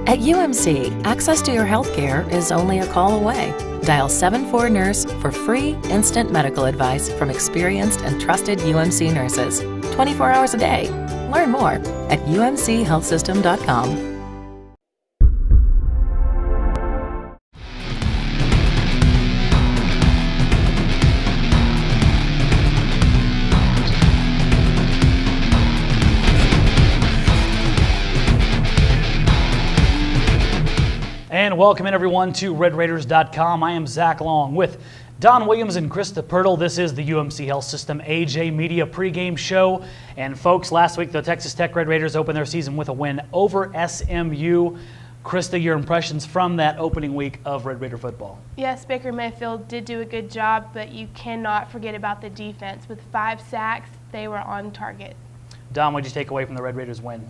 At UMC, access to your health care is only a call away. Dial 74-NURSE for free, instant medical advice from experienced and trusted UMC nurses, 24 hours a day. Learn more at umchealthsystem.com. And welcome in everyone to RedRaiders.com. I am Zach Long with Don Williams and Krista Pirtle. This is the UMC Health System AJ Media pregame show. And folks, last week the Texas Tech Red Raiders opened their season with a win over SMU. Krista, your impressions from that opening week of Red Raider football? Yes, Baker Mayfield did do a good job, but you cannot forget about the defense. With 5 sacks, they were on target. Don, what did you take away from the Red Raiders win?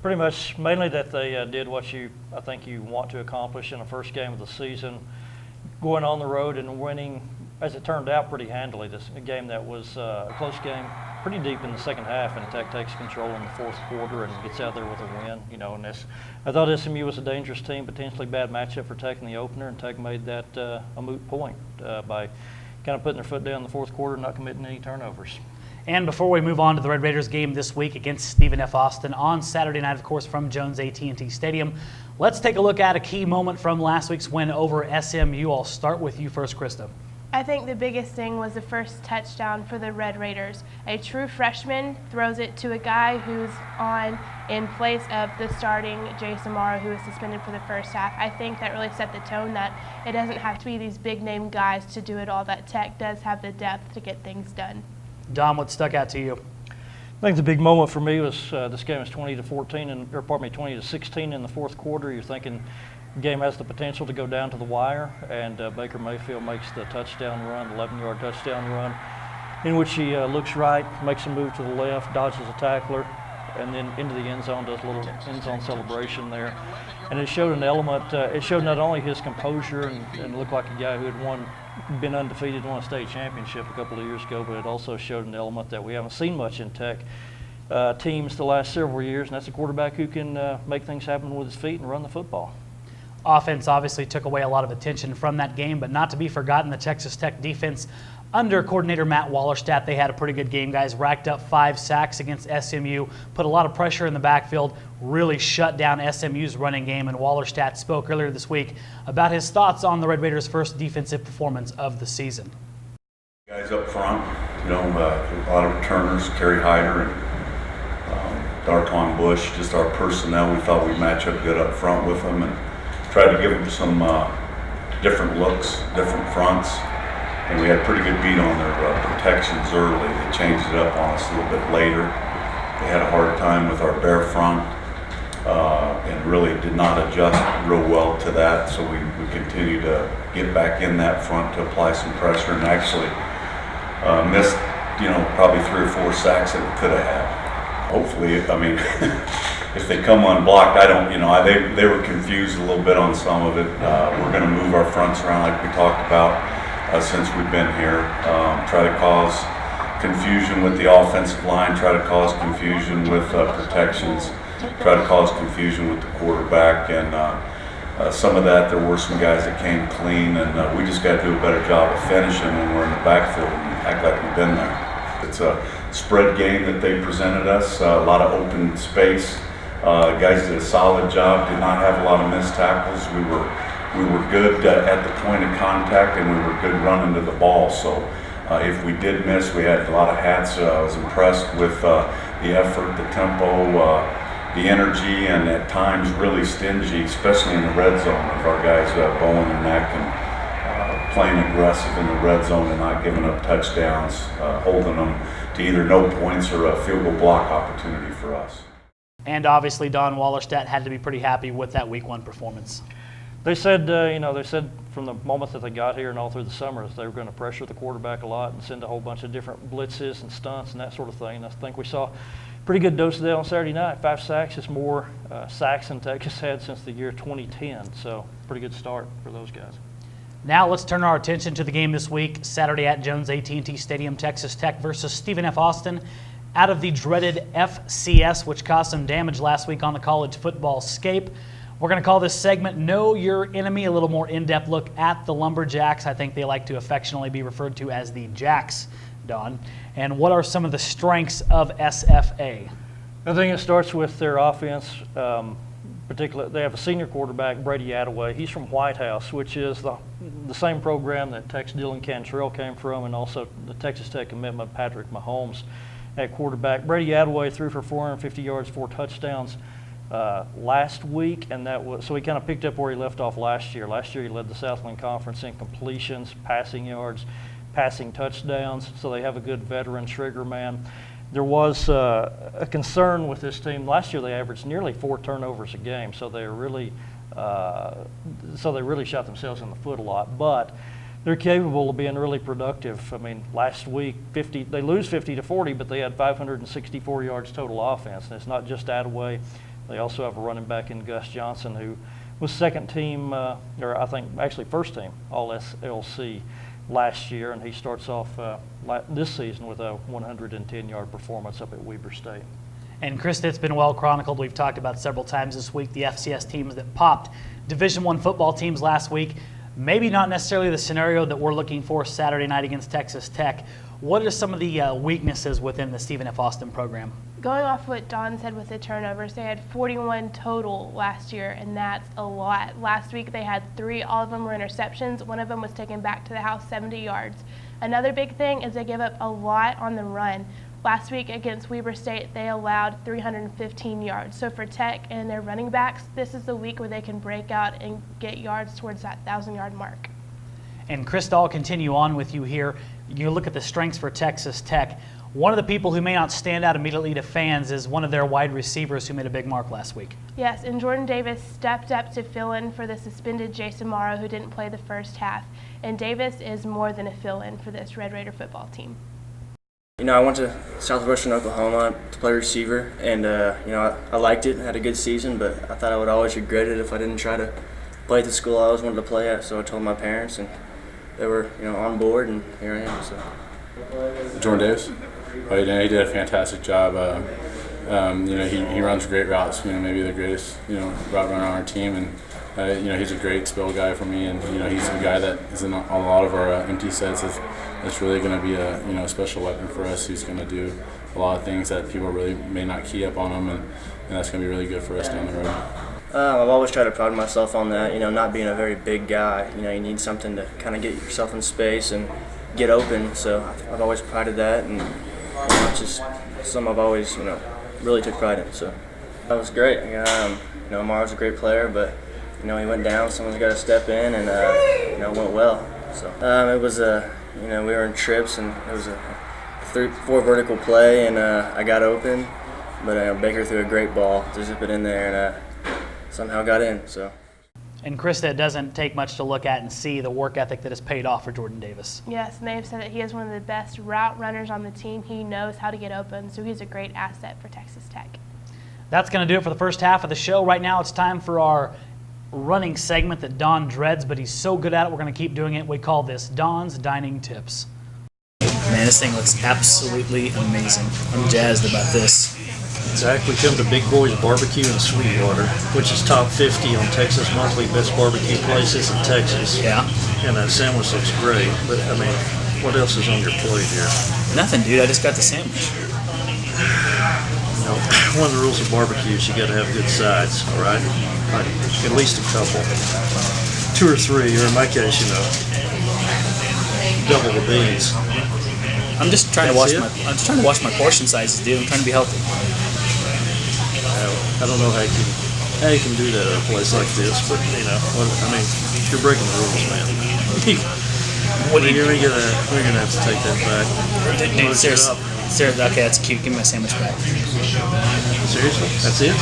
Pretty much, mainly that they did what I think you want to accomplish in the first game of the season, going on the road and winning, as it turned out, pretty handily. This a game that was a close game, pretty deep in the second half, and Tech takes control in the fourth quarter and gets out there with a win. You know, and I thought SMU was a dangerous team, potentially bad matchup for Tech in the opener, and Tech made that a moot point by kind of putting their foot down in the fourth quarter and not committing any turnovers. And before we move on to the Red Raiders game this week against Stephen F. Austin on Saturday night, of course, from Jones AT&T Stadium, let's take a look at a key moment from last week's win over SMU. I'll start with you first, Krista. I think the biggest thing was the first touchdown for the Red Raiders. A true freshman throws it to a guy who's on in place of the starting Jay Samara, who was suspended for the first half. I think that really set the tone that it doesn't have to be these big-name guys to do it all, that Tech does have the depth to get things done. Don, what stuck out to you? I think the big moment for me was this game was 20-16 in the fourth quarter. You're thinking the game has the potential to go down to the wire, and Baker Mayfield makes the touchdown run, the 11-yard touchdown run, in which he looks right, makes a move to the left, dodges a tackler, and then into the end zone, does a little end zone celebration there. And it showed an element, it showed not only his composure and looked like a guy who had been undefeated, won a state championship a couple of years ago, but it also showed an element that we haven't seen much in Tech teams the last several years, and that's a quarterback who can make things happen with his feet and run the football. Offense obviously took away a lot of attention from that game, but not to be forgotten, the Texas Tech defense under coordinator Matt Wallerstadt. They had a pretty good game, guys. Racked up 5 sacks against SMU, put a lot of pressure in the backfield, really shut down SMU's running game, and Wallerstadt spoke earlier this week about his thoughts on the Red Raiders' first defensive performance of the season. Guys up front, you know, a lot of returners, Kerry Hyder and Darton Bush, just our personnel. We thought we'd match up good up front with them and tried to give them some different looks, different fronts. And we had a pretty good beat on their protections early. They changed it up on us a little bit later. They had a hard time with our bare front and really did not adjust real well to that. So we continued to get back in that front to apply some pressure and actually missed, you know, probably 3 or 4 sacks that we could have had. Hopefully, I mean, if they come unblocked, I don't, you know, they were confused a little bit on some of it. We're going to move our fronts around like we talked about. Since we've been here, try to cause confusion with the offensive line, try to cause confusion with protections, try to cause confusion with the quarterback, and some of that, there were some guys that came clean, and we just got to do a better job of finishing when we're in the backfield and act like we've been there. It's a spread game that they presented us, a lot of open space. Guys did a solid job, did not have a lot of missed tackles. We were good at the point of contact, and we were good running to the ball. So if we did miss, we had a lot of hats. I was impressed with the effort, the tempo, the energy, and at times really stingy, especially in the red zone, of our guys bowing their neck and playing aggressive in the red zone and not giving up touchdowns, holding them to either no points or a field goal block opportunity for us. And obviously Don Wallerstadt had to be pretty happy with that week 1 performance. They said, they said from the moment that they got here and all through the summer that they were going to pressure the quarterback a lot and send a whole bunch of different blitzes and stunts and that sort of thing. And I think we saw a pretty good dose of that on Saturday night. 5 sacks is more sacks than Texas had since the year 2010. So pretty good start for those guys. Now let's turn our attention to the game this week, Saturday at Jones AT&T Stadium, Texas Tech versus Stephen F. Austin. Out of the dreaded FCS, which caused some damage last week on the college football scape. We're going to call this segment Know Your Enemy, a little more in-depth look at the Lumberjacks. I think they like to affectionately be referred to as the Jacks, Don. And what are some of the strengths of SFA? I think it starts with their offense. Particularly, they have a senior quarterback, Brady Attaway. He's from White House, which is the same program that Texas Dylan Cantrell came from, and also the Texas Tech commitment, Patrick Mahomes at quarterback. Brady Attaway threw for 450 yards, 4 touchdowns last week, and so he kind of picked up where he left off last year. Last year he led the Southland Conference in completions, passing yards, passing touchdowns, so they have a good veteran trigger man. There was a concern with this team. Last year they averaged nearly 4 turnovers a game, so they really shot themselves in the foot a lot. But they're capable of being really productive. I mean, last week they lose 50-40, but they had 564 yards total offense. And it's not just Attaway. They also have a running back in Gus Johnson, who was second team, or I think actually first team All SLC last year, and he starts off this season with a 110-yard performance up at Weber State. And Chris, it's been well chronicled. We've talked about several times this week the FCS teams that popped Division I football teams last week. Maybe not necessarily the scenario that we're looking for Saturday night against Texas Tech. What are some of the weaknesses within the Stephen F. Austin program? Going off what Don said with the turnovers, they had 41 total last year, and that's a lot. Last week they had 3, all of them were interceptions. One of them was taken back to the house 70 yards. Another big thing is they give up a lot on the run. Last week against Weber State, they allowed 315 yards. So for Tech and their running backs, this is the week where they can break out and get yards towards that 1,000-yard mark. And Chris, I'll continue on with you here. You look at the strengths for Texas Tech. One of the people who may not stand out immediately to fans is one of their wide receivers who made a big mark last week. Yes, and Jordan Davis stepped up to fill in for the suspended Jason Morrow, who didn't play the first half. And Davis is more than a fill-in for this Red Raider football team. You know, I went to Southwestern Oklahoma to play receiver, and you know, I liked it, had a good season, but I thought I would always regret it if I didn't try to play at the school I always wanted to play at. So I told my parents, and they were, you know, on board, and here I am. So. Jordan Davis, he did a fantastic job. You know, he runs great routes. You know, maybe the greatest, you know, route runner on our team, and you know, he's a great spill guy for me, and you know, he's a guy that is in a lot of our empty sets. That's really going to be a special weapon for us. He's going to do a lot of things that people really may not key up on him, and that's going to be really good for us down the road. I've always tried to pride myself on that. You know, not being a very big guy. You know, you need something to kind of get yourself in space and get open. So I've always prided that, and you know, it's just something I've always, you know, really took pride in. So that was great. You know, Mar's a great player, but you know, he went down. Someone's got to step in, and you know, it went well. So it was you know, we were in trips, and it was a 4 vertical play, and I got open, but Baker threw a great ball to zip it in there, and somehow got in. So. And Chris, it doesn't take much to look at and see the work ethic that has paid off for Jordan Davis. Yes, and they've said that he is one of the best route runners on the team. He knows how to get open, so he's a great asset for Texas Tech. That's going to do it for the first half of the show. Right now it's time for our running segment that Don dreads, but he's so good at it, we're going to keep doing it. We call this Don's Dining Tips. Man, this thing looks absolutely amazing. I'm jazzed about this. Zach, we come to Big Boy's Barbecue in Sweetwater, which is top 50 on Texas Monthly Best Barbecue Places in Texas. Yeah. And that sandwich looks great, but I mean, what else is on your plate here? Nothing, dude. I just got the sandwich. You know, one of the rules of barbecue is you got to have good sides, all right? Like at least a couple, 2 or 3, or in my case, you know, double the beans. I'm just trying to watch my portion sizes, dude. I'm trying to be healthy. I don't know how you can do that at a place like this, but you know, I mean, you're breaking the rules, man. We're gonna have to take that back. Dude, seriously, okay, that's cute. Give me my sandwich back. Seriously, that's it?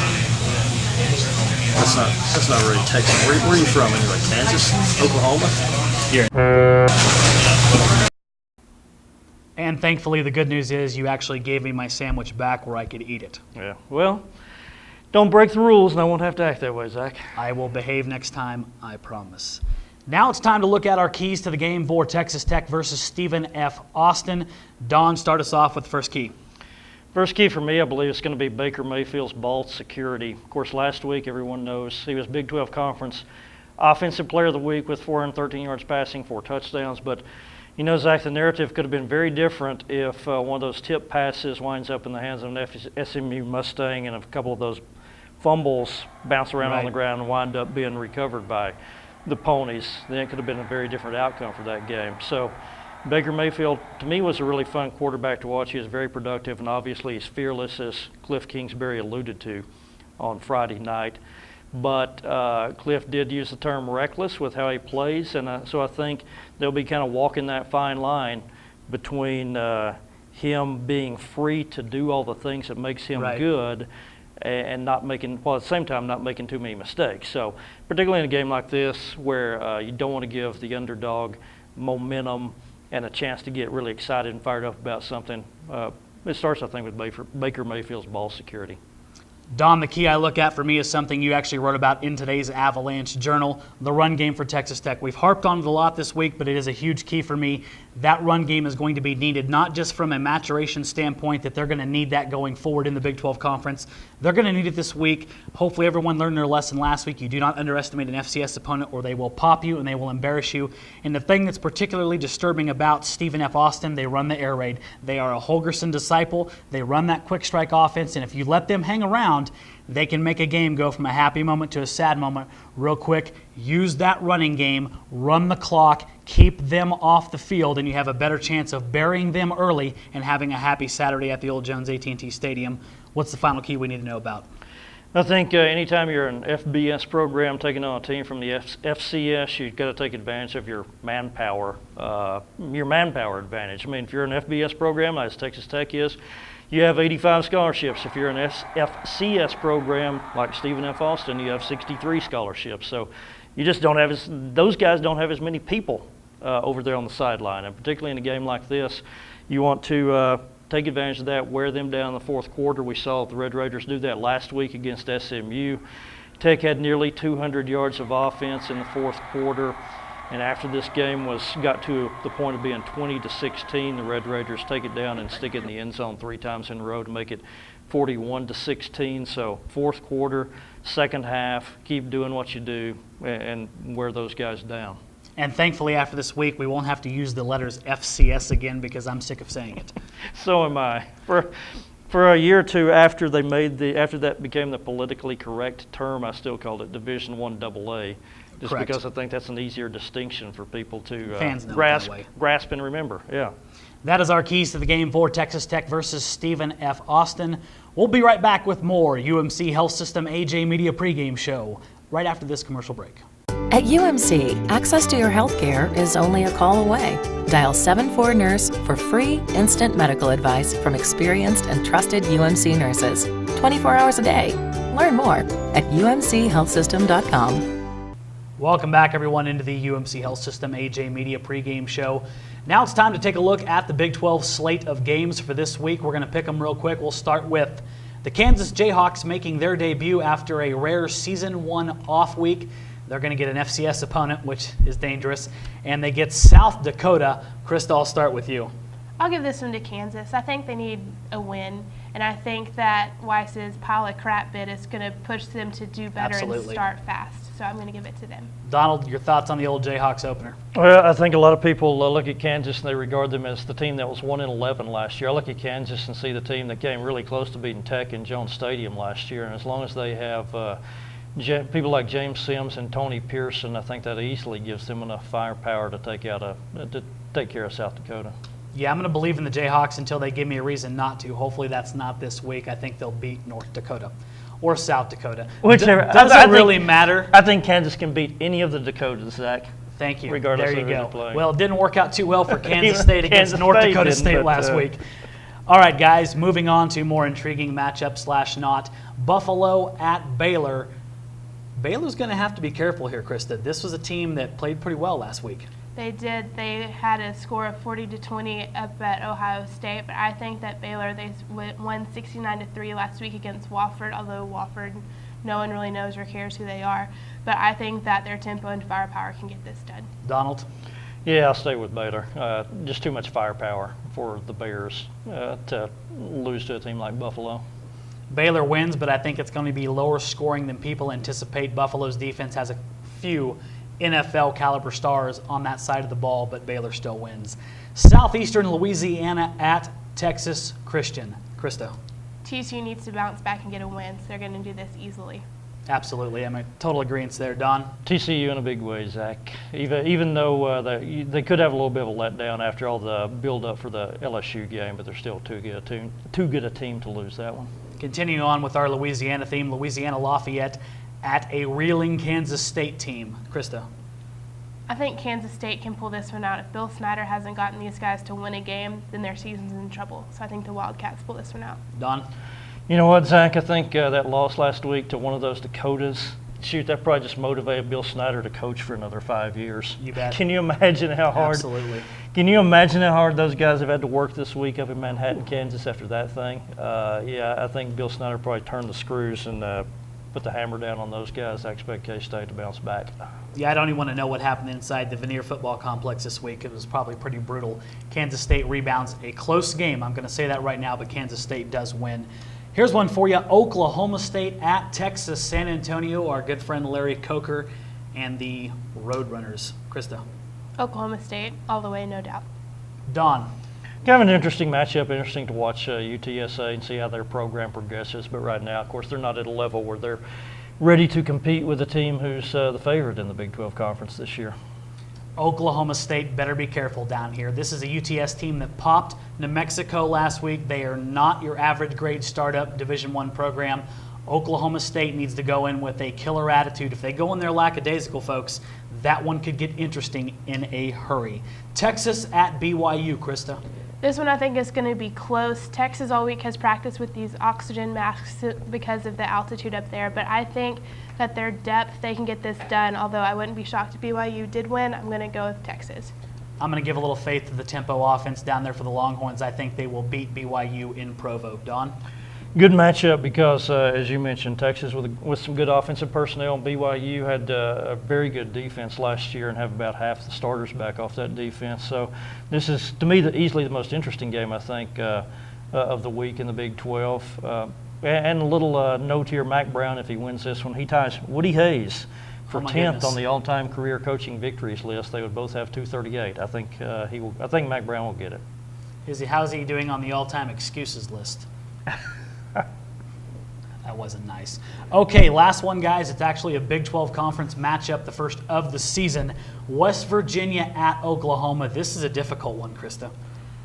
That's not really Texas. Where are you from anyway? Kansas? Oklahoma? Here. And thankfully, the good news is you actually gave me my sandwich back where I could eat it. Yeah. Well, don't break the rules, and I won't have to act that way, Zach. I will behave next time, I promise. Now it's time to look at our keys to the game for Texas Tech versus Stephen F. Austin. Don, start us off with the first key. First key for me, I believe, is going to be Baker Mayfield's ball security. Of course, last week, everyone knows he was Big 12 Conference Offensive Player of the Week with 413 yards passing, 4 touchdowns. But, you know, Zach, the narrative could have been very different if one of those tip passes winds up in the hands of an SMU Mustang and a couple of those fumbles bounce around on the ground and wind up being recovered by the Ponies. Then it could have been a very different outcome for that game. So Baker Mayfield, to me, was a really fun quarterback to watch. He was very productive, and obviously he's fearless, as Cliff Kingsbury alluded to on Friday night. But Cliff did use the term reckless with how he plays, and so I think they'll be kind of walking that fine line between him being free to do all the things that makes him good and not making, well, at the same time, not making too many mistakes. So particularly in a game like this where you don't want to give the underdog momentum and a chance to get really excited and fired up about something, it starts, I think, with Baker Mayfield's ball security. Don, the key I look at for me is something you actually wrote about in today's Avalanche-Journal, the run game for Texas Tech. We've harped on it a lot this week, but it is a huge key for me. That run game is going to be needed, not just from a maturation standpoint that they're going to need that going forward in the Big 12 Conference. They're going to need it this week. Hopefully everyone learned their lesson last week. You do not underestimate an FCS opponent, or they will pop you and they will embarrass you. And the thing that's particularly disturbing about Stephen F. Austin, they run the air raid. They are a Holgorsen disciple. They run that quick strike offense, and if you let them hang around, they can make a game go from a happy moment to a sad moment real quick. Use that running game, run the clock, keep them off the field, and you have a better chance of burying them early and having a happy Saturday at the old Jones AT&T Stadium. What's the final key we need to know about? I think anytime you're an FBS program taking on a team from the FCS, you've got to take advantage of your manpower advantage. I mean, if you're an FBS program, as Texas Tech is, you have 85 scholarships. If you're an FCS program like Stephen F. Austin, you have 63 scholarships. So you just don't have those guys don't have as many people over there on the sideline. And particularly in a game like this, you want to take advantage of that, wear them down in the fourth quarter. We saw the Red Raiders do that last week against SMU. Tech had nearly 200 yards of offense in the fourth quarter. And after this game got to the point of being 20-16, the Red Raiders take it down and stick it in the end zone 3 times in a row to make it 41-16. So fourth quarter, second half, keep doing what you do and wear those guys down. And thankfully, after this week, we won't have to use the letters FCS again because I'm sick of saying it. So am I. For a year or two after that became the politically correct term, I still called it Division I AA. Just Correct. Because I think that's an easier distinction for people to Fans know it that way. grasp and remember. Yeah. That is our keys to the game for Texas Tech versus Stephen F. Austin. We'll be right back with more UMC Health System AJ Media pregame show right after this commercial break. At UMC, access to your healthcare is only a call away. Dial 74-NURSE for free, instant medical advice from experienced and trusted UMC nurses. 24 hours a day. Learn more at umchealthsystem.com. Welcome back, everyone, into the UMC Health System AJ Media pregame show. Now it's time to take a look at the Big 12 slate of games for this week. We're going to pick them real quick. We'll start with the Kansas Jayhawks making their debut after a rare Season 1 off week. They're going to get an FCS opponent, which is dangerous, and they get South Dakota. Krista, I'll start with you. I'll give this one to Kansas. I think they need a win, and I think that Weiss's pile of crap bid is going to push them to do better and start fast. So I'm going to give it to them. Donald, your thoughts on the old Jayhawks opener? Well, I think a lot of people look at Kansas and they regard them as the team that was 1-11 last year. I look at Kansas and see the team that came really close to beating Tech in Jones Stadium last year, and as long as they have people like James Sims and Tony Pearson, I think that easily gives them enough firepower to take care of South Dakota. Yeah, I'm going to believe in the Jayhawks until they give me a reason not to. Hopefully that's not this week. I think they'll beat North Dakota or South Dakota. Whichever. Doesn't really matter. I think Kansas can beat any of the Dakotas, Zach. Thank you. Regardless there you of who go. they play. Well, it didn't work out too well for Kansas State against Kansas North State Dakota didn't, State last week. All right, guys, moving on to more intriguing matchup / not. Buffalo at Baylor. Baylor's going to have to be careful here, Krista. This was a team that played pretty well last week. They did. They had a score of 40-20 up at Ohio State, but I think that Baylor, they won 69-3 last week against Wofford, although Wofford, no one really knows or cares who they are. But I think that their tempo and firepower can get this done. Donald? Yeah, I'll stay with Baylor. Just too much firepower for the Bears to lose to a team like Buffalo. Baylor wins, but I think it's going to be lower scoring than people anticipate. Buffalo's defense has a few NFL caliber stars on that side of the ball, but Baylor still wins. Southeastern Louisiana at Texas Christian. Krista. TCU needs to bounce back and get a win, so they're going to do this easily. Absolutely. I'm in total agreement there. Don? TCU in a big way, Zach. Even though they could have a little bit of a letdown after all the build-up for the LSU game, but they're still too good a team to lose that one. Continuing on with our Louisiana theme, Louisiana Lafayette at a reeling Kansas State team. Krista? I think Kansas State can pull this one out. If Bill Snyder hasn't gotten these guys to win a game, then their season's in trouble. So I think the Wildcats pull this one out. Don? You know what, Zach? I think that loss last week to one of those Dakotas, shoot, that probably just motivated Bill Snyder to coach for another 5 years. You bet. Can you imagine how hard? Absolutely. Can you imagine how hard those guys have had to work this week up in Manhattan, Kansas after that thing? Yeah, I think Bill Snyder probably turned the screws and put the hammer down on those guys. I expect K-State to bounce back. Yeah, I don't even want to know what happened inside the Veneer football complex this week. It was probably pretty brutal. Kansas State rebounds a close game. I'm going to say that right now, but Kansas State does win. Here's one for you. Oklahoma State at Texas San Antonio. Our good friend Larry Coker and the Roadrunners. Krista? Oklahoma State, all the way, no doubt. Don? Kind of an interesting matchup, interesting to watch UTSA and see how their program progresses. But right now, of course, they're not at a level where they're ready to compete with a team who's the favorite in the Big 12 Conference this year. Oklahoma State better be careful down here. This is a UTS team that popped New Mexico last week. They are not your average grade startup Division I program. Oklahoma State needs to go in with a killer attitude. If they go in there lackadaisical, folks, that one could get interesting in a hurry. Texas at BYU, Krista. This one I think is going to be close. Texas all week has practiced with these oxygen masks because of the altitude up there, but I think that their depth, they can get this done, although I wouldn't be shocked if BYU did win. I'm going to go with Texas. I'm going to give a little faith to the tempo offense down there for the Longhorns. I think they will beat BYU in Provo. Don? Good matchup because, as you mentioned, Texas with some good offensive personnel. BYU had a very good defense last year and have about half the starters back off that defense. So this is, to me, easily the most interesting game, I think, of the week in the Big 12. And a little note here, Mac Brown, if he wins this one, he ties Woody Hayes for 10th on the all-time career coaching victories list. They would both have 238. I think Mac Brown will get it. How's he doing on the all-time excuses list? That wasn't nice. Okay, last one, guys. It's actually a Big 12 Conference matchup, the first of the season. West Virginia at Oklahoma. This is a difficult one, Krista.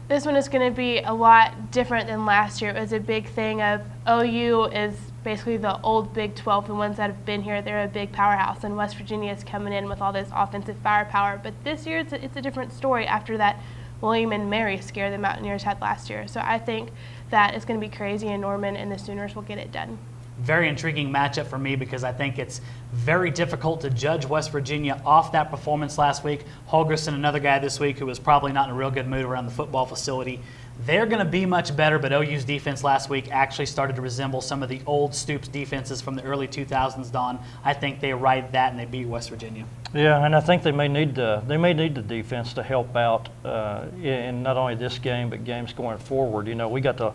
This one is going to be a lot different than last year. It was a big thing of OU is basically the old Big 12, the ones that have been here. They're a big powerhouse, and West Virginia is coming in with all this offensive firepower. But this year it's a different story after that William and Mary scare the Mountaineers had last year. So I think that it's going to be crazy in Norman, and the Sooners will get it done. Very intriguing matchup for me because I think it's very difficult to judge West Virginia off that performance last week. Holgerson, another guy this week who was probably not in a real good mood around the football facility. They're going to be much better, but OU's defense last week actually started to resemble some of the old Stoops defenses from the early 2000s, Don. I think they ride that and they beat West Virginia. Yeah, and I think they may need the defense to help out in not only this game but games going forward. You know, we got to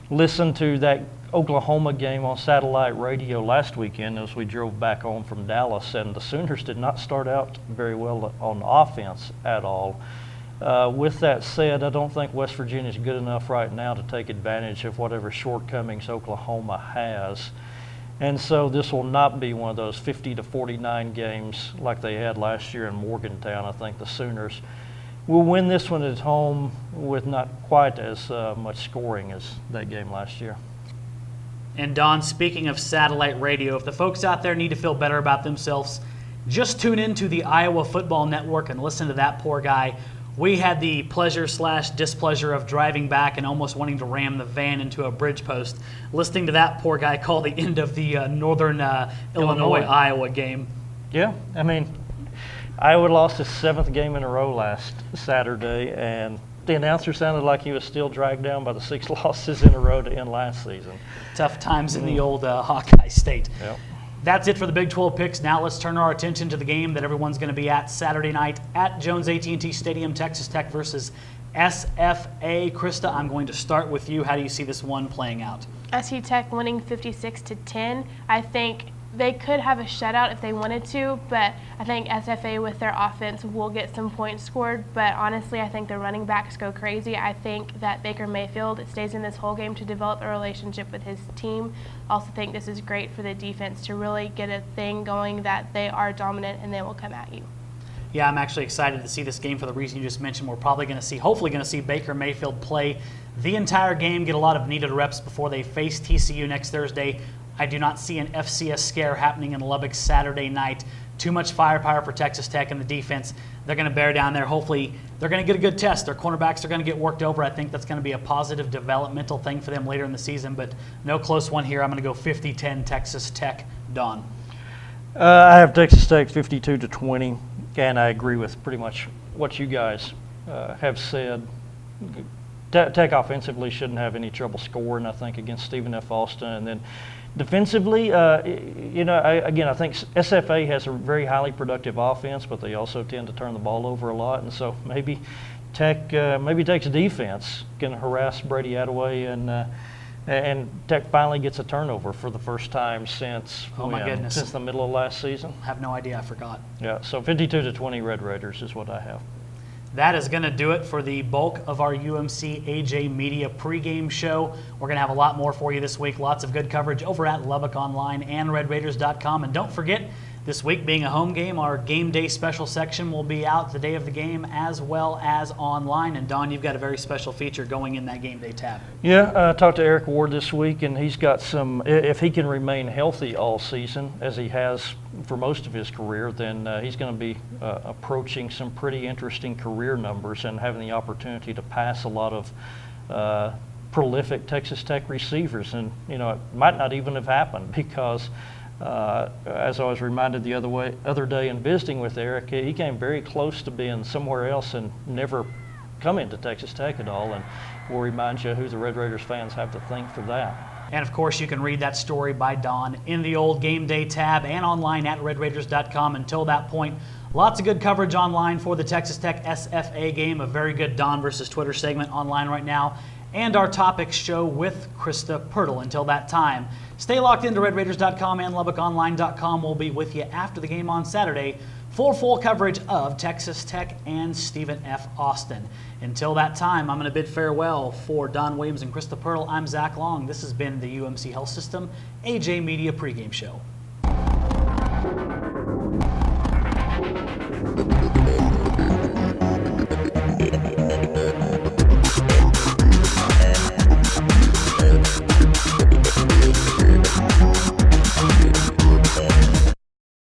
listen to that Oklahoma game on satellite radio last weekend as we drove back home from Dallas, and the Sooners did not start out very well on offense at all. With that said, I don't think West Virginia is good enough right now to take advantage of whatever shortcomings Oklahoma has. And so this will not be one of those 50-49 games like they had last year in Morgantown. I think the Sooners will win this one at home with not quite as much scoring as that game last year. And Don, speaking of satellite radio, if the folks out there need to feel better about themselves, just tune into the Iowa Football Network and listen to that poor guy. We had the pleasure/displeasure of driving back and almost wanting to ram the van into a bridge post, listening to that poor guy call the end of the Northern Illinois-Iowa game. Yeah, I mean, Iowa lost his 7th game in a row last Saturday, and the announcer sounded like he was still dragged down by the 6 losses in a row to end last season. Tough times in the old Hawkeye State. Yep. That's it for the Big 12 picks. Now let's turn our attention to the game that everyone's going to be at Saturday night at Jones AT&T Stadium, Texas Tech versus SFA. Krista, I'm going to start with you. How do you see this one playing out? I see Tech winning 56-10. I think they could have a shutout if they wanted to, but I think SFA with their offense will get some points scored. But honestly, I think the running backs go crazy. I think that Baker Mayfield stays in this whole game to develop a relationship with his team. I also think this is great for the defense to really get a thing going that they are dominant and they will come at you. Yeah, I'm actually excited to see this game for the reason you just mentioned. We're probably going to see, hopefully going to see Baker Mayfield play the entire game, get a lot of needed reps before they face TCU next Thursday. I do not see an FCS scare happening in Lubbock Saturday night. Too much firepower for Texas Tech and the defense. They're going to bear down there. Hopefully, they're going to get a good test. Their cornerbacks are going to get worked over. I think that's going to be a positive developmental thing for them later in the season, but no close one here. I'm going to go 50-10 Texas Tech. Don? I have Texas Tech 52-20, and I agree with pretty much what you guys have said. Tech offensively shouldn't have any trouble scoring, I think, against Stephen F. Austin. And then defensively, I think SFA has a very highly productive offense, but they also tend to turn the ball over a lot. And so maybe Tech's defense can harass Brady Attaway, and Tech finally gets a turnover for the first time since since the middle of last season. I have no idea. I forgot. Yeah, so 52-20 Red Raiders is what I have. That is going to do it for the bulk of our UMC AJ Media pregame show. We're going to have a lot more for you this week. Lots of good coverage over at Lubbock Online and RedRaiders.com. And don't forget, this week being a home game, our game day special section will be out the day of the game as well as online. And Don, you've got a very special feature going in that game day tab. Yeah, I talked to Eric Ward this week, and he's got some, if he can remain healthy all season, as he has for most of his career, then he's going to be approaching some pretty interesting career numbers and having the opportunity to pass a lot of prolific Texas Tech receivers. And, it might not even have happened because as I was reminded the other day in visiting with Eric, he came very close to being somewhere else and never coming to Texas Tech at all. And we'll remind you who the Red Raiders fans have to thank for that. And, of course, you can read that story by Don in the old Game Day tab and online at RedRaiders.com. Until that point, lots of good coverage online for the Texas Tech SFA game, a very good Don versus Twitter segment online right now, and our topics show with Krista Pirtle. Until that time, stay locked into RedRaiders.com and LubbockOnline.com. We'll be with you after the game on Saturday for full coverage of Texas Tech and Stephen F. Austin. Until that time, I'm going to bid farewell for Don Williams and Krista Pirtle. I'm Zach Long. This has been the UMC Health System AJ Media pregame show.